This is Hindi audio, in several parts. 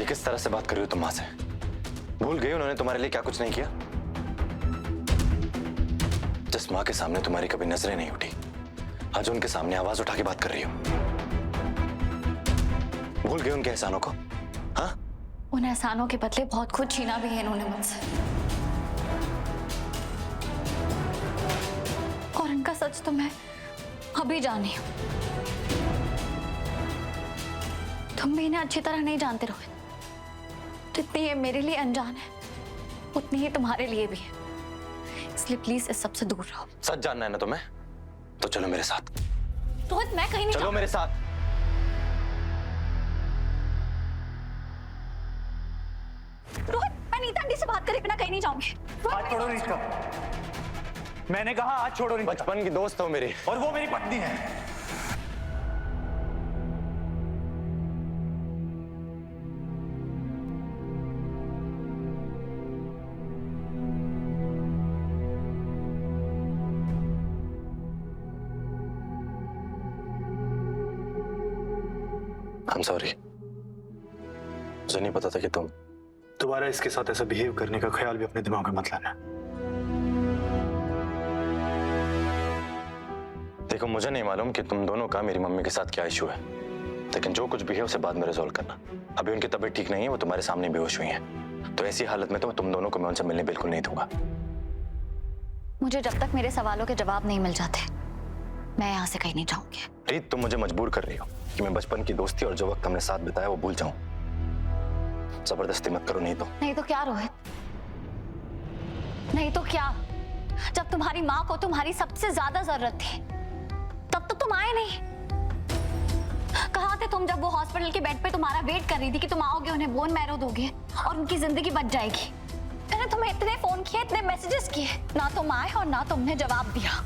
किस तरह से बात कर रही हो तुम माँ से? भूल गई उन्होंने तुम्हारे लिए क्या कुछ नहीं किया? जिस माँ के सामने तुम्हारी कभी नजरें नहीं उठी, आज उनके सामने आवाज उठा के बात कर रही हो। भूल गए उनके एहसानों को? हाँ, उन एहसानों के बदले बहुत कुछ छीना भी है इन्होंने मुझसे, और इनका सच तो मैं अभी जानी हूं। तुम भी इन्हें अच्छी तरह नहीं जानते रोहित। जितनी ये मेरे लिए अनजान है उतनी ही तुम्हारे लिए भी है, इसलिए प्लीज इस सबसे दूर रहो। सच जानना है ना तुम्हें? तो चलो मेरे साथ। रोहित मैं कहीं नहीं चलो मेरे साथ। रोहित मैं नीता आंटी से बात करे बिना कहीं नहीं जाऊंगी। हाथ छोड़ो रीता। मैंने कहा हाथ छोड़ो रीता। बचपन की दोस्त हो मेरी, और वो मेरी पत्नी है। I'm sorry। मुझे नहीं पता था कि तुम दोबारा इसके साथ ऐसा बिहेव करने का ख्याल भी अपने दिमाग में मत लाना। देखो, मुझे नहीं मालूम कि तुम दोनों का मेरी मम्मी के साथ क्या इशू है, लेकिन जो कुछ भी है उसे बाद में रिजॉल्व करना। अभी उनकी तबीयत ठीक नहीं है, वो तुम्हारे सामने बेहोश हुई हैं। तो ऐसी हालत में तो तुम दोनों को मैं उनसे मिलने बिल्कुल नहीं दूंगा। मुझे जब तक मेरे सवालों के जवाब नहीं मिल जाते मैं यहाँ से कहीं नहीं जाऊंगी। रीत, तुम मुझे मजबूर कर रही हो कि मैं बचपन की दोस्ती और जो वक्त हमने साथ बिताया वो भूल जाऊं। जबरदस्ती मत करो, नहीं तो क्या रोहित, नहीं तो क्या? जब तुम्हारी माँ को तुम्हारी सबसे ज्यादा जरूरत थी तब तो तुम आए नहीं। कहाँ थे तुम जब वो हॉस्पिटल के बेड पे तुम्हारा वेट कर रही थी कि तुम आओगे, उन्हें बोन मैरो दोगे और उनकी जिंदगी बच जाएगी? मैंने तुम्हें इतने फोन किए, इतने मैसेजेस किए, ना तुम आए और ना तुमने जवाब दिया।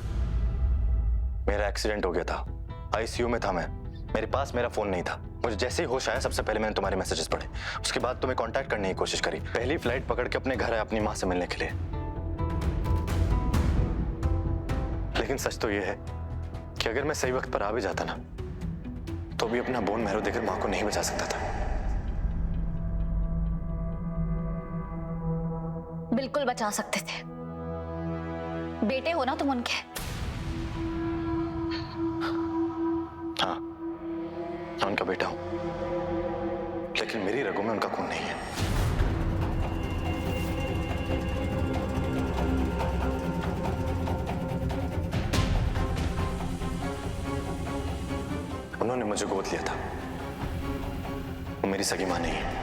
मेरा एक्सीडेंट हो गया था, आईसीयू में था मैं, मेरे पास मेरा फोन नहीं था। मुझे जैसे ही होश आया सबसे पहले मैंने तुम्हारे मैसेजेस पढ़े, उसके बाद तुम्हें कांटेक्ट करने की कोशिश करी। पहली फ्लाइट पकड़ के अपने घर आया अपनी माँ से मिलने के लिए। लेकिन सच तो यह है कि अगर मैं सही वक्त पर आ भी जाता ना तो भी अपना बोन मैरो देकर माँ को नहीं बचा सकता था। बिल्कुल बचा सकते थे, बेटे हो ना तुम उनके। हाँ, मैं उनका बेटा हूं, लेकिन मेरी रगों में उनका खून नहीं है। उन्होंने मुझे गोद लिया था, वो मेरी सगी मां नहीं है।